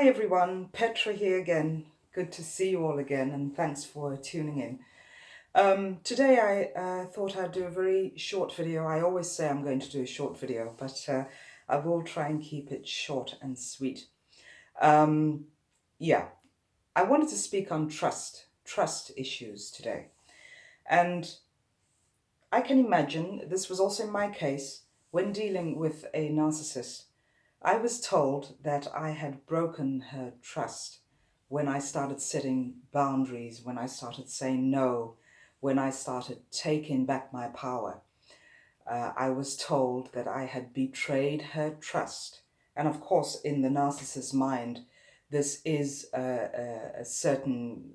Hi everyone, Petra here again. Good to see you all again, and thanks for tuning in. Today I thought I'd do a very short video. I always say I'm going to do a short video, but I will try and keep it short and sweet. Um, yeah, I wanted to speak on trust issues today. And I can imagine this was also my case when dealing with a narcissist. I was told that I had broken her trust when I started setting boundaries, when I started saying no, when I started taking back my power. I was told that I had betrayed her trust. And of course, in the narcissist's mind, this is a certain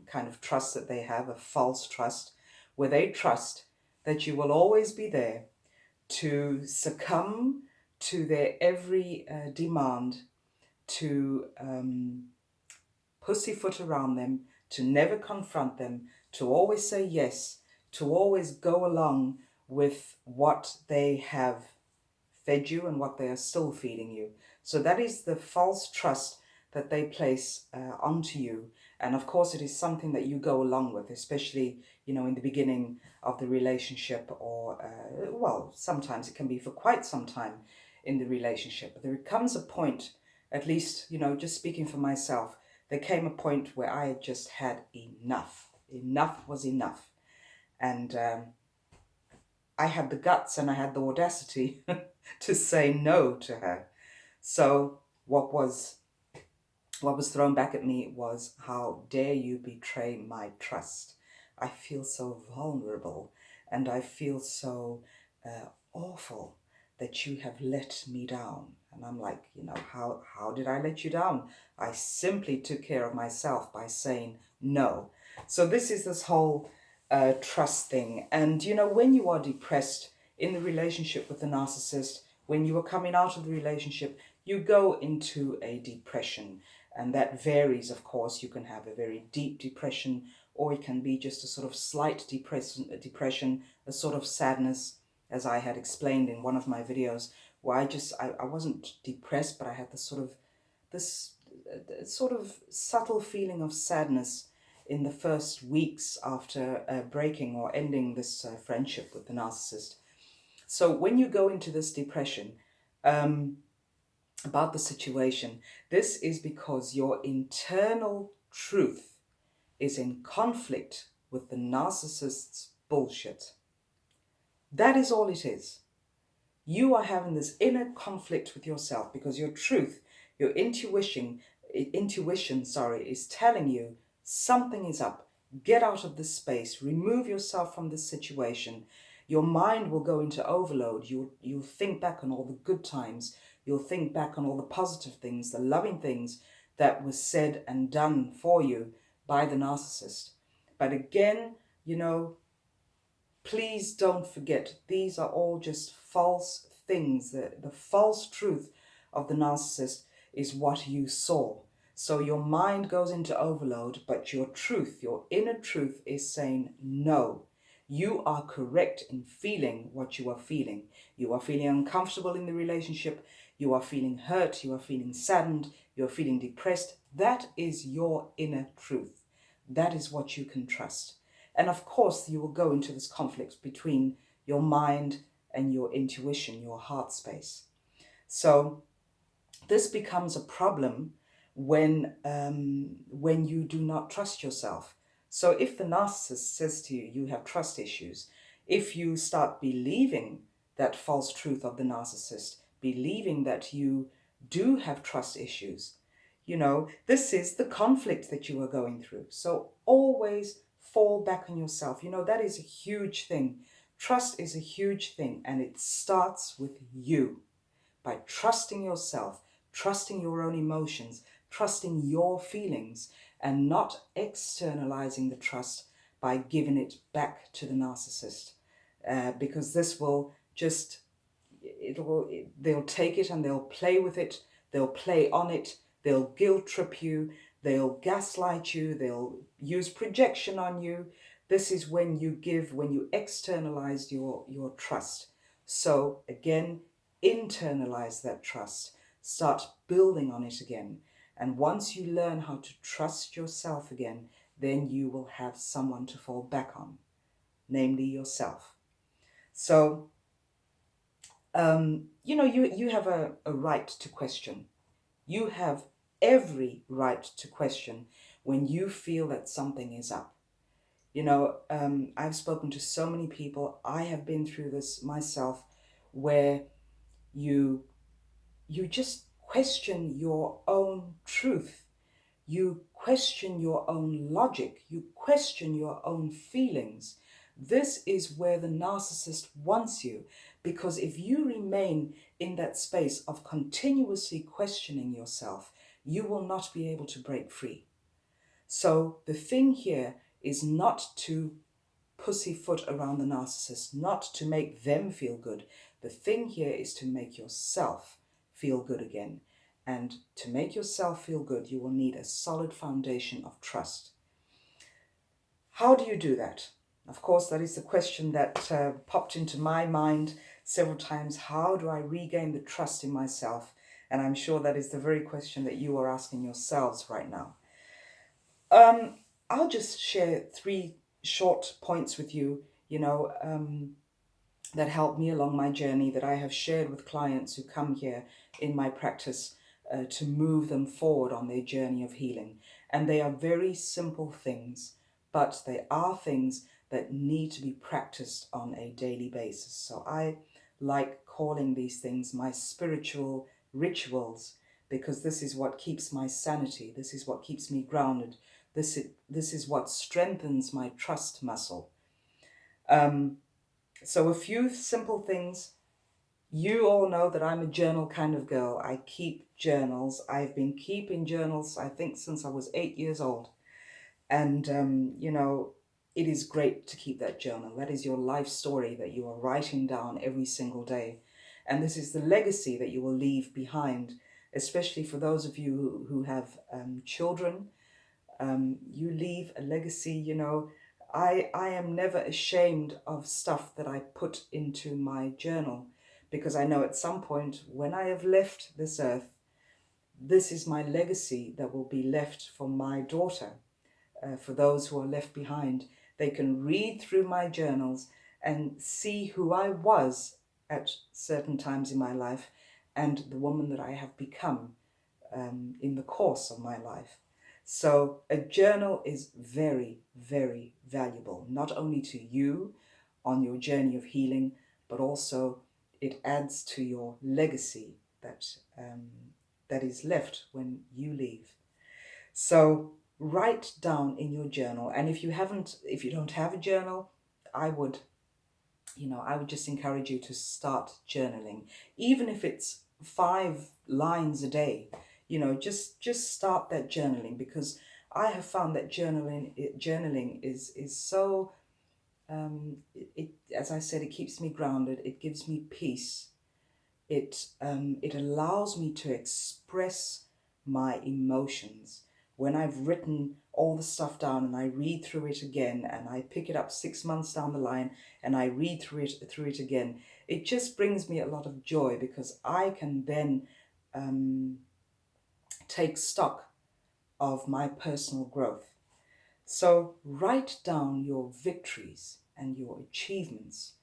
kind of trust that they have, a false trust, where they trust that you will always be there to succumb to their every demand, to pussyfoot around them, to never confront them, to always say yes, to always go along with what they have fed you and what they are still feeding you. So that is the false trust that they place onto you. And of course, it is something that you go along with, especially, in the beginning of the relationship, or, well, sometimes it can be for quite some time in the relationship. But there comes a point, at least, just speaking for myself, there came a point where I just had enough. Enough was enough. And I had the guts and I had the audacity to say no to her. So what was thrown back at me was, how dare you betray my trust? I feel so vulnerable and I feel so awful that you have let me down. And I'm like, how did I let you down? I simply took care of myself by saying no. So this whole trust thing. And, when you are depressed in the relationship with the narcissist, when you are coming out of the relationship, you go into a depression. And that varies, of course. You can have a very deep depression, or it can be just a sort of slight depression, a sort of sadness, as I had explained in one of my videos, where I wasn't depressed, but I had this sort of subtle feeling of sadness in the first weeks after breaking or ending this friendship with the narcissist. So when you go into this depression, about the situation, this is because your internal truth is in conflict with the narcissist's bullshit. That is all it is. You are having this inner conflict with yourself because your truth, your intuition, is telling you something is up. Get out of this space. Remove yourself from this situation. Your mind will go into overload. You'll think back on all the good times. You'll think back on all the positive things, the loving things that was said and done for you by the narcissist. But again, please don't forget, these are all just false things. The false truth of the narcissist is what you saw. So your mind goes into overload, but your truth, your inner truth, is saying no. You are correct in feeling what you are feeling. You are feeling uncomfortable in the relationship. You are feeling hurt. You are feeling saddened. You are feeling depressed. That is your inner truth. That is what you can trust. And of course, you will go into this conflict between your mind and your intuition, your heart space. So this becomes a problem when you do not trust yourself. So if the narcissist says to you, you have trust issues, if you start believing that false truth of the narcissist, believing that you do have trust issues, this is the conflict that you are going through. So always fall back on yourself. That is a huge thing. Trust is a huge thing, and it starts with you. By trusting yourself, trusting your own emotions, trusting your feelings, and not externalizing the trust by giving it back to the narcissist. Because this will just, they'll take it and they'll play with it, they'll play on it, they'll guilt trip you, they'll gaslight you, they'll use projection on you. This is when you externalize your trust. So again, internalize that trust, start building on it again. And once you learn how to trust yourself again, then you will have someone to fall back on, namely yourself. So, you have a right to question. You have every right to question when you feel that something is up. I've spoken to so many people. I have been through this myself, where you you just question your own truth. You question your own logic. You question your own feelings. This is where the narcissist wants you, because if you remain in that space of continuously questioning yourself, you will not be able to break free. So the thing here is not to pussyfoot around the narcissist, not to make them feel good. The thing here is to make yourself feel good again. And to make yourself feel good, you will need a solid foundation of trust. How do you do that? Of course, that is the question that popped into my mind several times. How do I regain the trust in myself? And I'm sure that is the very question that you are asking yourselves right now. I'll just share 3 short points with you, that helped me along my journey, that I have shared with clients who come here in my practice to move them forward on their journey of healing. And they are very simple things, but they are things that need to be practiced on a daily basis. So I like calling these things my spiritual rituals, because this is what keeps my sanity. This is what keeps me grounded. This is what strengthens my trust muscle. So a few simple things. You all know that I'm a journal kind of girl. I keep journals. I've been keeping journals, I think, since I was 8 years old. And, it is great to keep that journal. That is your life story that you are writing down every single day. And this is the legacy that you will leave behind, especially for those of you who have children. You leave a legacy. I am never ashamed of stuff that I put into my journal, because I know at some point when I have left this earth, this is my legacy that will be left for my daughter. For those who are left behind, they can read through my journals and see who I was at certain times in my life and the woman that I have become in the course of my life. So a journal is very, very valuable, not only to you on your journey of healing, but also it adds to your legacy that is left when you leave. So write down in your journal, and if you don't have a journal, I would just encourage you to start journaling, even if it's 5 lines a day. Just start that journaling, because I have found that journaling is so it as I said, it keeps me grounded. It gives me peace. It allows me to express my emotions. When I've written all the stuff down and I read through it again, and I pick it up 6 months down the line and I read through it again, it just brings me a lot of joy, because I can then take stock of my personal growth. So write down your victories and your achievements.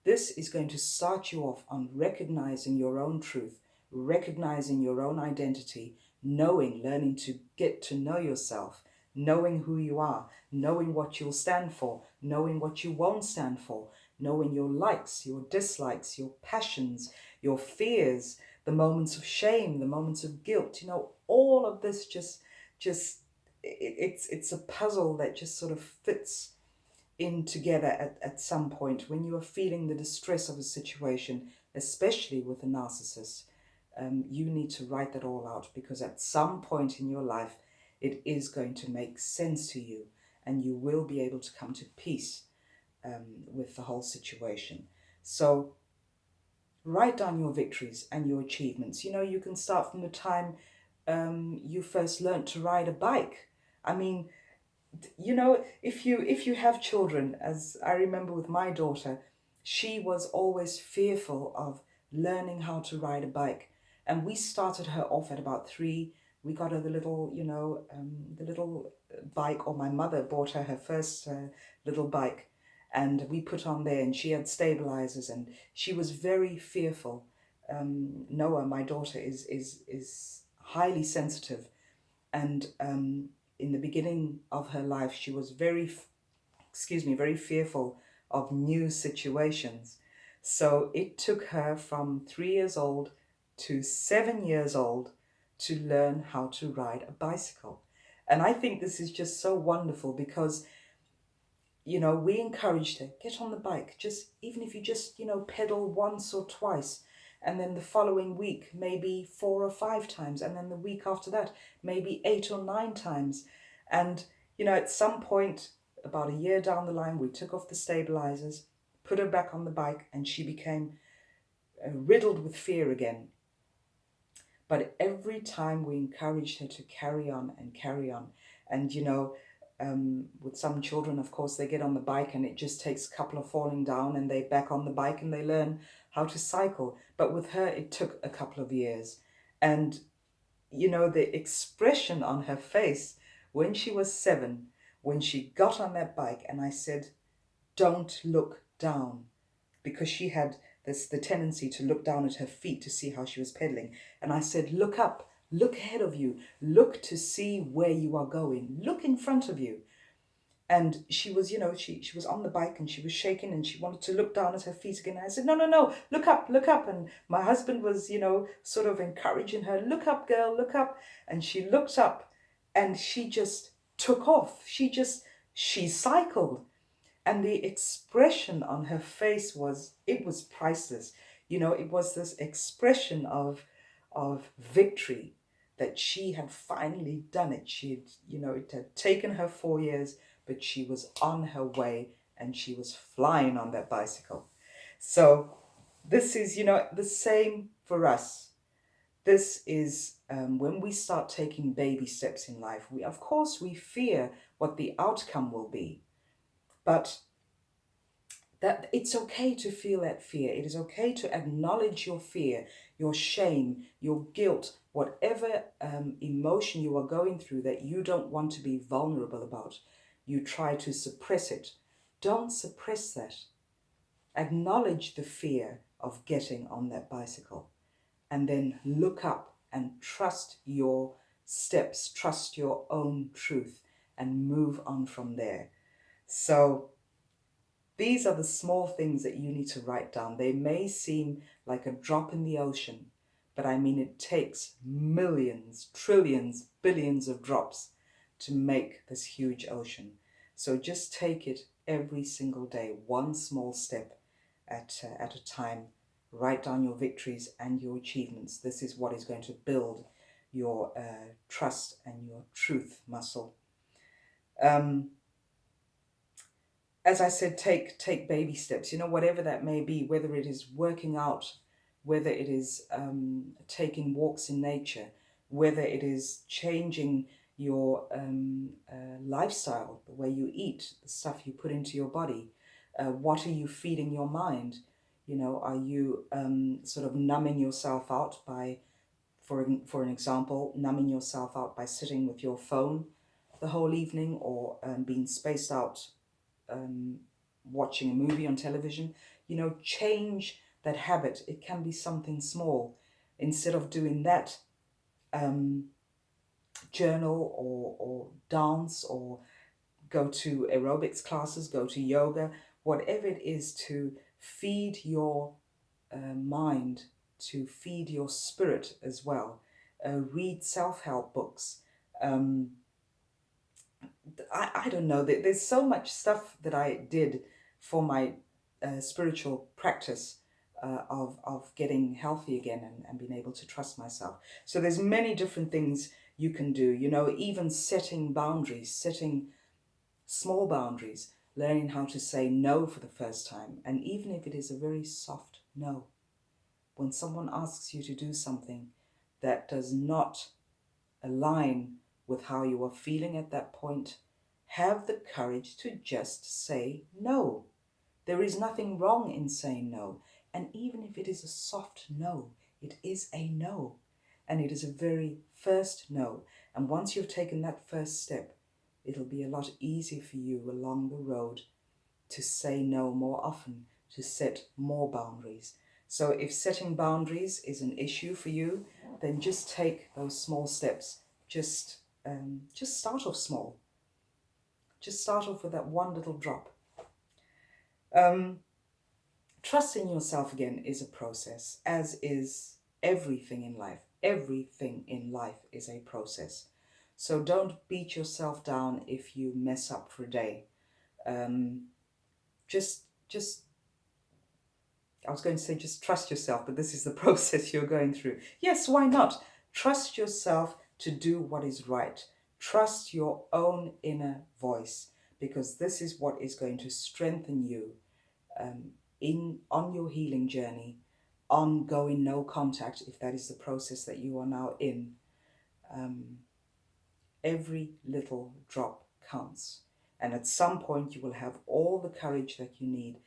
This is going to start you off on recognizing your own truth, recognizing your own identity, learning to get to know yourself, knowing who you are, knowing what you'll stand for, knowing what you won't stand for, knowing your likes, your dislikes, your passions, your fears, the moments of shame, the moments of guilt. All of this it's a puzzle that just sort of fits in together at some point when you are feeling the distress of a situation, especially with a narcissist. You need to write that all out, because at some point in your life it is going to make sense to you, and you will be able to come to peace with the whole situation. So write down your victories and your achievements. You can start from the time you first learned to ride a bike. I mean, if you have children, as I remember with my daughter, she was always fearful of learning how to ride a bike. And we started her off at about 3, We got her the little, the little bike, or my mother bought her first little bike, and we put on there, and she had stabilizers, and she was very fearful. Noah, my daughter, is highly sensitive, and in the beginning of her life, she was very fearful of new situations. So it took her from 3 years old to 7 years old to learn how to ride a bicycle. And I think this is just so wonderful because, we encouraged her, get on the bike, just even if you just, pedal once or twice. And then the following week, maybe 4 or 5 times. And then the week after that, maybe 8 or 9 times. And, at some point, about a year down the line, we took off the stabilizers, put her back on the bike, and she became riddled with fear again. But every time we encouraged her to carry on and carry on. And, with some children, of course, they get on the bike and it just takes a couple of falling down and they're back on the bike and they learn how to cycle. But with her, it took a couple of years. And, the expression on her face when she was 7, when she got on that bike, and I said, don't look down, because she had the tendency to look down at her feet to see how she was pedaling. And I said, look up, look ahead of you, look to see where you are going, look in front of you. And she was, she was on the bike and she was shaking and she wanted to look down at her feet again. I said, no, look up, look up. And my husband was, sort of encouraging her, look up, girl, look up. And she looked up and she just took off. She cycled. And the expression on her face was priceless. It was this expression of victory, that she had finally done it. It had taken her 4 years, but she was on her way and she was flying on that bicycle. So this is, the same for us. This is when we start taking baby steps in life. Of course, we fear what the outcome will be. But that it's okay to feel that fear. It is okay to acknowledge your fear, your shame, your guilt, whatever emotion you are going through that you don't want to be vulnerable about. You try to suppress it. Don't suppress that. Acknowledge the fear of getting on that bicycle, and then look up and trust your steps, trust your own truth, and move on from there. So these are the small things that you need to write down. They may seem like a drop in the ocean, but I mean, it takes millions, trillions, billions of drops to make this huge ocean. So just take it every single day, one small step at a time. Write down your victories and your achievements. This is what is going to build your trust and your truth muscle. As I said, take baby steps, whatever that may be, whether it is working out, whether it is taking walks in nature, whether it is changing your lifestyle, the way you eat, the stuff you put into your body. What are you feeding your mind? Are you sort of numbing yourself out by, for an example, numbing yourself out by sitting with your phone the whole evening, or being spaced out watching a movie on television? Change that habit. It can be something small. Instead of doing that, journal or dance, or go to aerobics classes, go to yoga, whatever it is to feed your mind, to feed your spirit as well. Read self-help books. I don't know, there's so much stuff that I did for my spiritual practice of getting healthy again and being able to trust myself. So there's many different things you can do, even setting boundaries, setting small boundaries, learning how to say no for the first time. And even if it is a very soft no, when someone asks you to do something that does not align with how you are feeling at that point, have the courage to just say no. There is nothing wrong in saying no. And even if it is a soft no, it is a no. And it is a very first no. And once you've taken that first step, it'll be a lot easier for you along the road to say no more often, to set more boundaries. So if setting boundaries is an issue for you, then just take those small steps. Just start off small. Just start off with that one little drop. Trusting yourself again is a process, as is everything in life. Everything in life is a process. So don't beat yourself down if you mess up for a day. Just I was going to say just trust yourself, but this is the process you're going through. Yes, why not? Trust yourself to do what is right. Trust your own inner voice, because this is what is going to strengthen you on your healing journey, on going no contact, if that is the process that you are now in. Every little drop counts. And at some point you will have all the courage that you need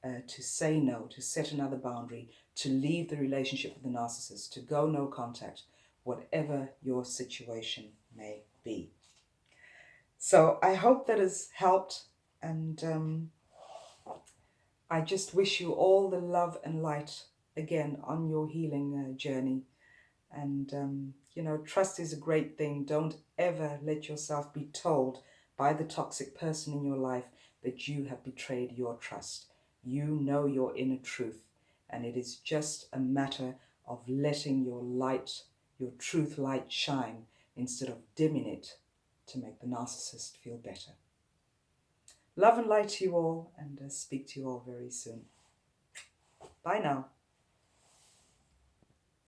to say no, to set another boundary, to leave the relationship with the narcissist, to go no contact, whatever your situation may be. So I hope that has helped, and I just wish you all the love and light again on your healing journey. And, trust is a great thing. Don't ever let yourself be told by the toxic person in your life that you have betrayed your trust. You know your inner truth, and it is just a matter of letting your light, your truth light shine, instead of dimming it to make the narcissist feel better. Love and light to you all, and speak to you all very soon. Bye now.